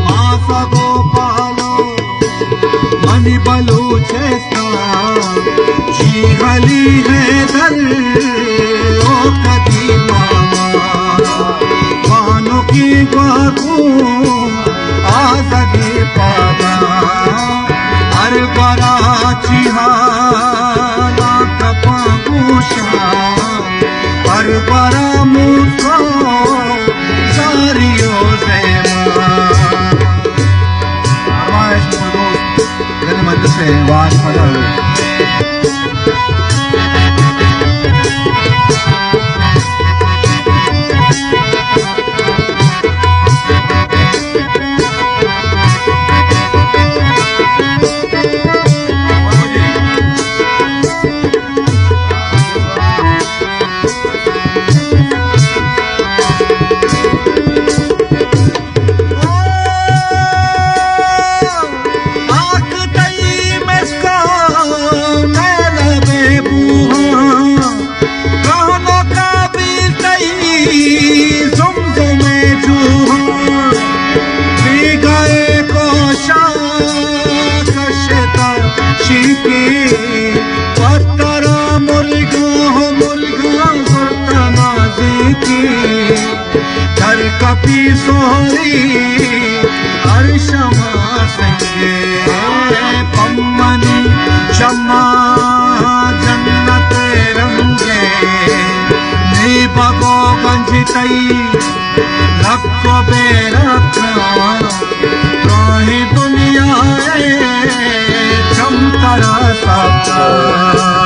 మాస గోపాలో మని బలు చేస్తా చీహలి హే దర్ ఓ కది మామా వాను की बातू आसगे पादा हर बरा चिहाला कपागुशा हर बरा मुझको सारियो से मध्य से वास पदल कपी सोरी अर्शमा संगे पम्मनी चम्मा जन्नते रंगे नी बगो गंजितई लक्को बेरखना राही दुनिया चमकरा सब